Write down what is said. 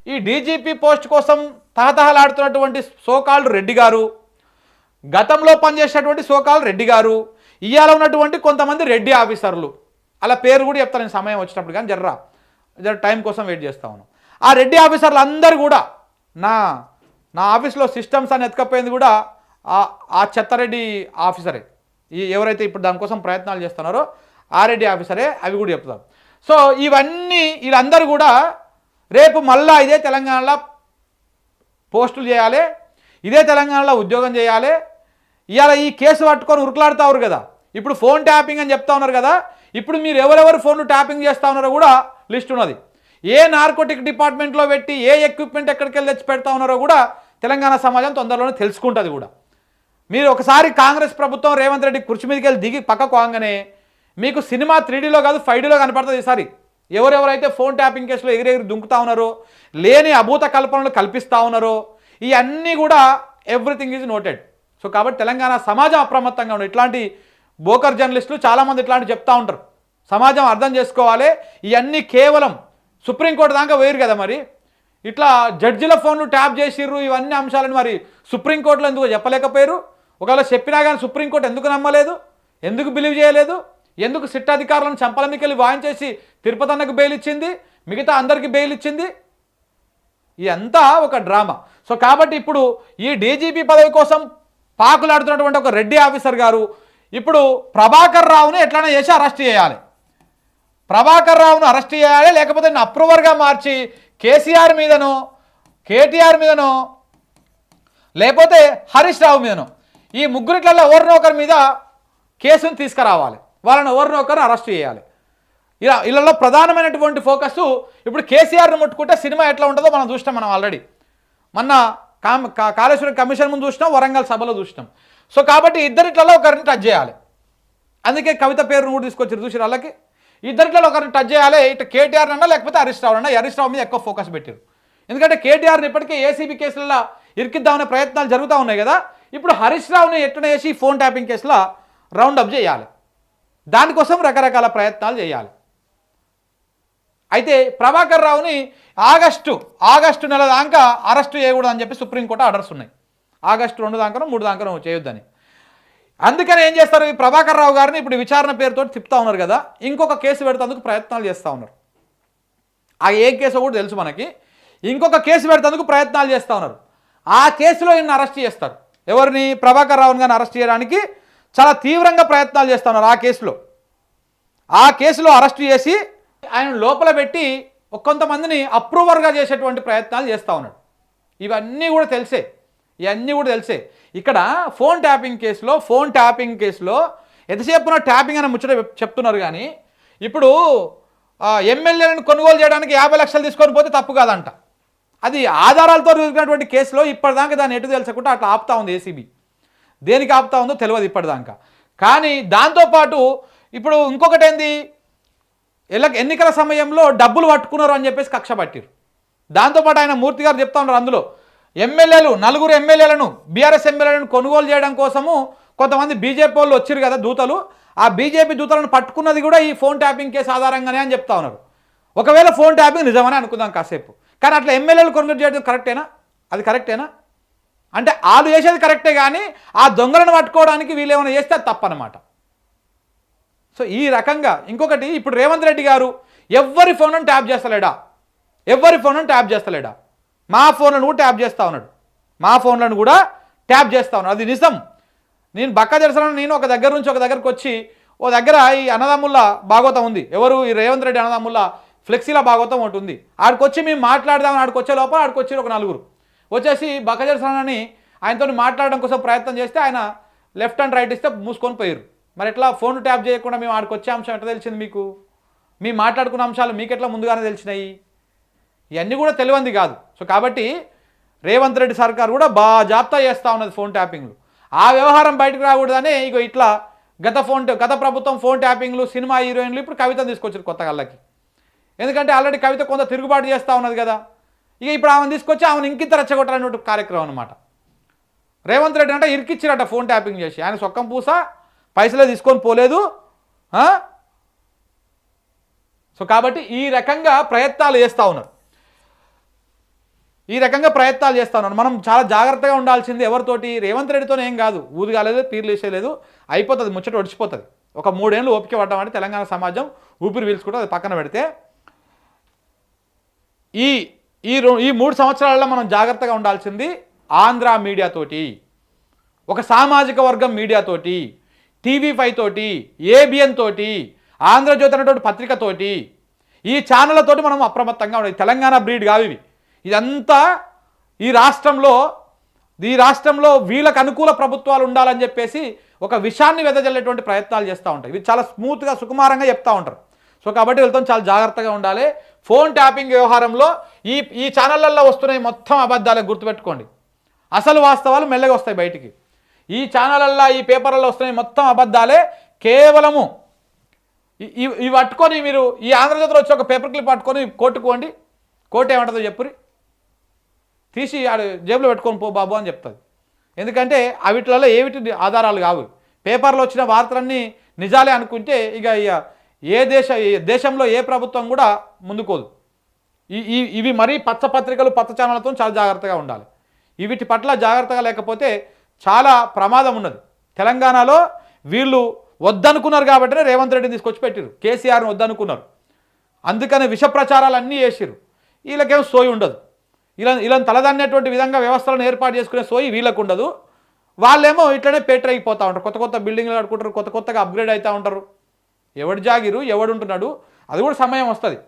ఈ DGP post కోసం తహతహలాడుతున్నటువంటి so called Reddy గారు, గతంలో పనిచేసేటువంటి సోకాల్డ్ రెడ్డి గారు, ఇవాళ ఉన్నటువంటి కొంతమంది రెడ్డి ఆఫీసర్లు, అలా పేరు కూడా చెప్తాను నేను సమయం వచ్చినప్పుడు, కానీ జర టైం కోసం వెయిట్ చేస్తా ఉన్నాను. ఆ రెడ్డి ఆఫీసర్లు అందరూ కూడా నా ఆఫీస్లో సిస్టమ్స్ అని ఎత్తుకపోయింది కూడా ఆ చెత్తరెడ్డి ఆఫీసరే. ఎవరైతే ఇప్పుడు దానికోసం ప్రయత్నాలు చేస్తున్నారో ఆ రెడ్డి ఆఫీసరే, అవి కూడా చెప్తారు. సో ఇవన్నీ వీళ్ళందరూ కూడా రేపు మళ్ళా ఇదే తెలంగాణలో పోస్టులు చేయాలి, ఇదే తెలంగాణలో ఉద్యోగం చేయాలి. ఇవాళ ఈ కేసు పట్టుకొని ఉరుకులాడుతారు కదా, ఇప్పుడు ఫోన్ ట్యాపింగ్ అని చెప్తా ఉన్నారు కదా, ఇప్పుడు మీరు ఎవరెవరు ఫోన్లు ట్యాపింగ్ చేస్తూ ఉన్నారో కూడా లిస్ట్ ఉన్నది. ఏ నార్కోటిక్ డిపార్ట్మెంట్లో పెట్టి ఏ ఎక్విప్మెంట్ ఎక్కడికి వెళ్ళి తెచ్చి పెడతా ఉన్నారో కూడా తెలంగాణ సమాజం తొందరలోనే తెలుసుకుంటుంది కూడా. మీరు ఒకసారి కాంగ్రెస్ ప్రభుత్వం రేవంత్ రెడ్డి కుర్చీ మీదకి వెళ్ళి దిగి పక్కకు వాంగనే మీకు సినిమా 3Dలో కాదు 5Dలో కనపడుతుంది. ఈసారి ఎవరెవరైతే ఫోన్ ట్యాపింగ్ కేసులో ఎగిరెగిరి దుంకుతా ఉన్నారో, లేని అభూత కల్పనలు కల్పిస్తూ ఉన్నారో, ఇవన్నీ కూడా ఎవ్రీథింగ్ ఈజ్ నోటెడ్. సో కాబట్టి తెలంగాణ సమాజం అప్రమత్తంగా ఉండదు. ఇట్లాంటి బోకర్ జర్నలిస్టులు చాలామంది ఇట్లాంటి చెప్తా ఉంటారు. సమాజం అర్థం చేసుకోవాలి, ఇవన్నీ కేవలం సుప్రీంకోర్టు దాకా వేరు కదా. మరి ఇట్లా జడ్జిల ఫోన్లు ట్యాప్ చేసిర్రు, ఇవన్నీ అంశాలను మరి సుప్రీంకోర్టులో ఎందుకు చెప్పలేకపోయారు? ఒకవేళ చెప్పినా కానీ సుప్రీంకోర్టు ఎందుకు నమ్మలేదు, ఎందుకు బిలీవ్ చేయలేదు? ఎందుకు సిట్ అధికారులను చంపలనికి వెళ్ళి వాయించేసి తిరుపతి అన్నకు బెయిల్ ఇచ్చింది, మిగతా అందరికీ బెయిల్ ఇచ్చింది? ఇదంతా ఒక డ్రామా. సో కాబట్టి ఇప్పుడు ఈ డీజీపీ పదవి కోసం పాకులాడుతున్నటువంటి ఒక రెడ్డి ఆఫీసర్ గారు ఇప్పుడు ప్రభాకర్ రావుని ఎట్లైనా చేసి అరెస్ట్ చేయాలి, ప్రభాకర్ రావును అరెస్ట్ చేయాలి, లేకపోతే అప్రూవర్గా మార్చి కేసీఆర్ మీదనో కేటీఆర్ మీదనో లేకపోతే హరీష్ రావు మీదనో ఈ ముగ్గురిట్లలో ఎవరినో ఒకరి మీద కేసును తీసుకురావాలి, వాళ్ళని ఎవరినో ఒకరిని అరెస్ట్ చేయాలి. ఇళ్ళలో ప్రధానమైనటువంటి ఫోకస్ ఇప్పుడు కేసీఆర్ను ముట్టుకుంటే సినిమా ఎట్లా ఉంటుందో మనం చూసినాం. మనం ఆల్రెడీ మొన్న కాళేశ్వరం కమిషన్ ముందు చూసినాం, వరంగల్ సభలో చూసినాం. సో కాబట్టి ఇద్దరిట్లలో ఒకరిని టచ్ చేయాలి. అందుకే కవిత పేరును కూడా తీసుకొచ్చారు చూసి వాళ్ళకి. ఇద్దరిట్లలో ఒకరిని టచ్ చేయాలి, ఇటు కేటీఆర్ అన్నా లేకపోతే హరీష్ రావు అన్నా. హరీష్ రావు మీద ఎక్కువ ఫోకస్ పెట్టారు, ఎందుకంటే కేటీఆర్ని ఇప్పటికే ఏసీబీ కేసులలో ఇరికిద్దామనే ప్రయత్నాలు జరుగుతూ ఉన్నాయి కదా. ఇప్పుడు హరీష్ రావుని ఎట్లా వేసి ఫోన్ ట్యాపింగ్ కేసులో రౌండప్ చేయాలి, దానికోసం రకరకాల ప్రయత్నాలు చేయాలి. అయితే ప్రభాకర్ రావుని ఆగస్టు నెల దాకా అరెస్టు చేయకూడదు అని చెప్పి సుప్రీంకోర్టు ఆర్డర్స్ ఉన్నాయి. ఆగస్టు 2 దాకా 3 దాకా చేయొద్దని. అందుకని ఏం చేస్తారు, ఈ ప్రభాకర్ రావు గారిని ఇప్పుడు విచారణ పేరుతో తిప్పుతా ఉన్నారు కదా, ఇంకొక కేసు పెడతాందుకు ప్రయత్నాలు చేస్తూ ఉన్నారు. ఆ ఏ కేసు కూడా తెలుసు మనకి. ఇంకొక కేసు పెడతాందుకు ప్రయత్నాలు చేస్తూ ఉన్నారు. ఆ కేసులో ఈయన అరెస్ట్ చేస్తారు. ఎవరిని? ప్రభాకర్ రావుని గారిని అరెస్ట్ చేయడానికి చాలా తీవ్రంగా ప్రయత్నాలు చేస్తూ ఉన్నారు. ఆ కేసులో అరెస్ట్ చేసి ఆయన లోపల పెట్టి కొంతమందిని అప్రూవర్గా చేసేటువంటి ప్రయత్నాలు చేస్తూ ఉన్నాడు. ఇవన్నీ కూడా తెలిసే. ఇక్కడ ఫోన్ ట్యాపింగ్ కేసులో ఎంతసేపున ట్యాపింగ్ అని ముచ్చట చెప్తున్నారు. కానీ ఇప్పుడు ఎమ్మెల్యేలను కొనుగోలు చేయడానికి 50 లక్షలు తీసుకొని పోతే తప్పు కాదంట. అది ఆధారాలతో జరిగినటువంటి కేసులో ఇప్పటిదాకా దాన్ని ఎటు తెలుసకుండా అట్లా ఆపుతా ఉంది ఏసీబీ. దేనికి ఆపుతా ఉందో తెలియదు ఇప్పటిదాకా. కానీ దాంతోపాటు ఇప్పుడు ఇంకొకటి ఏంది, ఎన్నికల సమయంలో డబ్బులు పట్టుకున్నారు అని చెప్పేసి కక్ష పట్టిరు. దాంతోపాటు ఆయన మూర్తి గారు చెప్తా ఉన్నారు, అందులో నలుగురు ఎమ్మెల్యేలను బీఆర్ఎస్ ఎమ్మెల్యేలను కొనుగోలు చేయడం కోసము కొంతమంది బీజేపీ వాళ్ళు వచ్చారు కదా దూతలు, ఆ బీజేపీ దూతలను పట్టుకున్నది కూడా ఈ ఫోన్ ట్యాపింగ్ కేసు ఆధారంగానే అని చెప్తా ఉన్నారు. ఒకవేళ ఫోన్ ట్యాపింగ్ నిజమని అనుకుందాం కాసేపు, కానీ అట్లా ఎమ్మెల్యేలు కొనుగోలు చేయడం కరెక్టేనా? అది కరెక్టేనా? అంటే వాళ్ళు చేసేది కరెక్టే, కానీ ఆ దొంగలను పట్టుకోవడానికి వీళ్ళు ఏమైనా చేస్తే అది తప్పనమాట. సో ఈ రకంగా ఇంకొకటి, ఇప్పుడు రేవంత్ రెడ్డి గారు ఎవరి ఫోన్లను ట్యాప్ చేస్తలేడా? మా ఫోన్లను కూడా ట్యాప్ చేస్తూ ఉన్నాడు. అది నిజం. నేను బక్క తెలుసు. నేను ఒక దగ్గర నుంచి ఒక దగ్గరకు వచ్చి ఓ దగ్గర ఈ అన్నదమ్ముల భాగవతం ఉంది. ఎవరు? ఈ రేవంత్ రెడ్డి అన్నదమ్ముల ఫ్లెక్సీల భాగవతం ఒకటి ఉంది. ఆడికొచ్చి మేము మాట్లాడదామని ఆడికొచ్చే లోపల ఆడికొచ్చి ఒక 4 వచ్చేసి బక్క తెలుసానని ఆయనతో మాట్లాడడం కోసం ప్రయత్నం చేస్తే ఆయన లెఫ్ట్ అండ్ రైట్ ఇస్తే మూసుకొని పోయారు. మరి ఎట్లా ఫోన్ ట్యాప్ చేయకుండా మేము ఆడికొచ్చే అంశం ఎట్లా తెలిసింది మీకు? మీ మాట్లాడుకున్న అంశాలు మీకు ఎట్లా ముందుగానే తెలిసినాయి? ఇవన్నీ కూడా తెలియంది కాదు. సో కాబట్టి రేవంత్ రెడ్డి సర్కార్ కూడా బాగా జాప్తా చేస్తూ ఉన్నది ఫోన్ ట్యాపింగ్లు. ఆ వ్యవహారం బయటకు రాకూడదనే ఇక ఇట్లా గత ప్రభుత్వం ఫోన్ ట్యాపింగ్లు, సినిమా హీరోయిన్లు ఇప్పుడు కవితను తీసుకొచ్చారు కొత్త కళ్ళకి. ఎందుకంటే ఆల్రెడీ కవిత కొంత తిరుగుబాటు చేస్తూ ఉన్నది కదా, ఇక ఇప్పుడు ఆమెను తీసుకొచ్చి ఆమెను ఇంకింత రెచ్చగొట్టాలనే కార్యక్రమం అనమాట. రేవంత్ రెడ్డి అంటే ఇరికిచ్చిరట ఫోన్ ట్యాపింగ్ చేసి, ఆయన సొక్కం పూస పైసలే తీసుకొని పోలేదు. సో కాబట్టి ఈ రకంగా ప్రయత్నాలు చేస్తూ ఉన్నారు. ఈ రకంగా ప్రయత్నాలు చేస్తా ఉన్నాను. మనం చాలా జాగ్రత్తగా ఉండాల్సింది ఎవరితోటి, రేవంత్ రెడ్డితోనే ఏం కాదు, ఊది కాలేదు, పీర్లు వేసేయలేదు, అయిపోతుంది, ముచ్చట ఒడిచిపోతుంది. ఒక 3 ఏళ్ళు ఓపిక పడ్డామంటే తెలంగాణ సమాజం ఊపిరి పీల్చుకుంటే అది పక్కన పెడితే, ఈ ఈ 3 సంవత్సరాలలో మనం జాగ్రత్తగా ఉండాల్సింది ఆంధ్ర మీడియాతోటి, ఒక సామాజిక వర్గం మీడియాతోటి, TV5 తోటి, ABN తోటి, ఆంధ్రజ్యోతి అనేటువంటి పత్రికతోటి, ఈ ఛానళ్ళతోటి మనం అప్రమత్తంగా ఉండాలి. తెలంగాణ బ్రీడ్ కావు ఇవి. ఇదంతా ఈ రాష్ట్రంలో వీళ్ళకు అనుకూల ప్రభుత్వాలు ఉండాలని చెప్పేసి ఒక విషయాన్ని వెదజల్లేటువంటి ప్రయత్నాలు చేస్తూ ఉంటాయి. ఇవి చాలా స్మూత్గా సుకుమారంగా చెప్తూ ఉంటారు. సో కాబట్టి వీళ్ళతో చాలా జాగ్రత్తగా ఉండాలి. ఫోన్ ట్యాపింగ్ వ్యవహారంలో ఈ ఛానళ్ళల్లో వస్తున్నాయి మొత్తం అబద్ధాలే, గుర్తుపెట్టుకోండి. అసలు వాస్తవాలు మెల్లగా వస్తాయి బయటికి. ఈ ఛానళ్ళల్లో, ఈ పేపర్లలో వస్తున్నాయి మొత్తం అబద్ధాలే. కేవలము ఇవి పట్టుకొని మీరు ఈ ఆంధ్రజ్యోతిలో వచ్చి ఒక పేపర్ క్లిప్ పట్టుకొని కోర్టుకోండి, కోర్టు ఏమంటుందో చెప్పురి, తీసి జేబులో పెట్టుకొని పో బాబు అని చెప్తుంది. ఎందుకంటే అవిట్లలో ఏమిటి ఆధారాలు కావు. పేపర్లో వచ్చిన వార్తలన్నీ నిజాలే అనుకుంటే ఇక దేశంలో ఏ ప్రభుత్వం కూడా ముందుకోదు. ఇవి మరీ పచ్చ పత్రికలు, పచ్చ ఛానళ్ళతో చాలా జాగ్రత్తగా ఉండాలి. వీటి పట్ల జాగ్రత్తగా లేకపోతే చాలా ప్రమాదం ఉన్నది. తెలంగాణలో వీళ్ళు వద్దనుకున్నారు కాబట్టినే రేవంత్ రెడ్డిని తీసుకొచ్చి పెట్టిరు, కేసీఆర్ని వద్దనుకున్నారు, అందుకని విష ప్రచారాలు అన్నీ చేసిరు. వీళ్ళకేం సోయి ఉండదు. ఇలా తలదన్నటువంటి విధంగా వ్యవస్థలను ఏర్పాటు చేసుకునే సోయి వీళ్ళకు ఉండదు. వాళ్ళేమో ఇట్లనే పేటరైపోతూ ఉంటారు, కొత్త బిల్డింగ్లు కట్టుకుంటారు, కొత్తగా అప్గ్రేడ్ అవుతూ ఉంటారు. ఎవడు జాగిరు, ఎవడు ఉంటున్నాడు, అది కూడా సమయం వస్తుంది.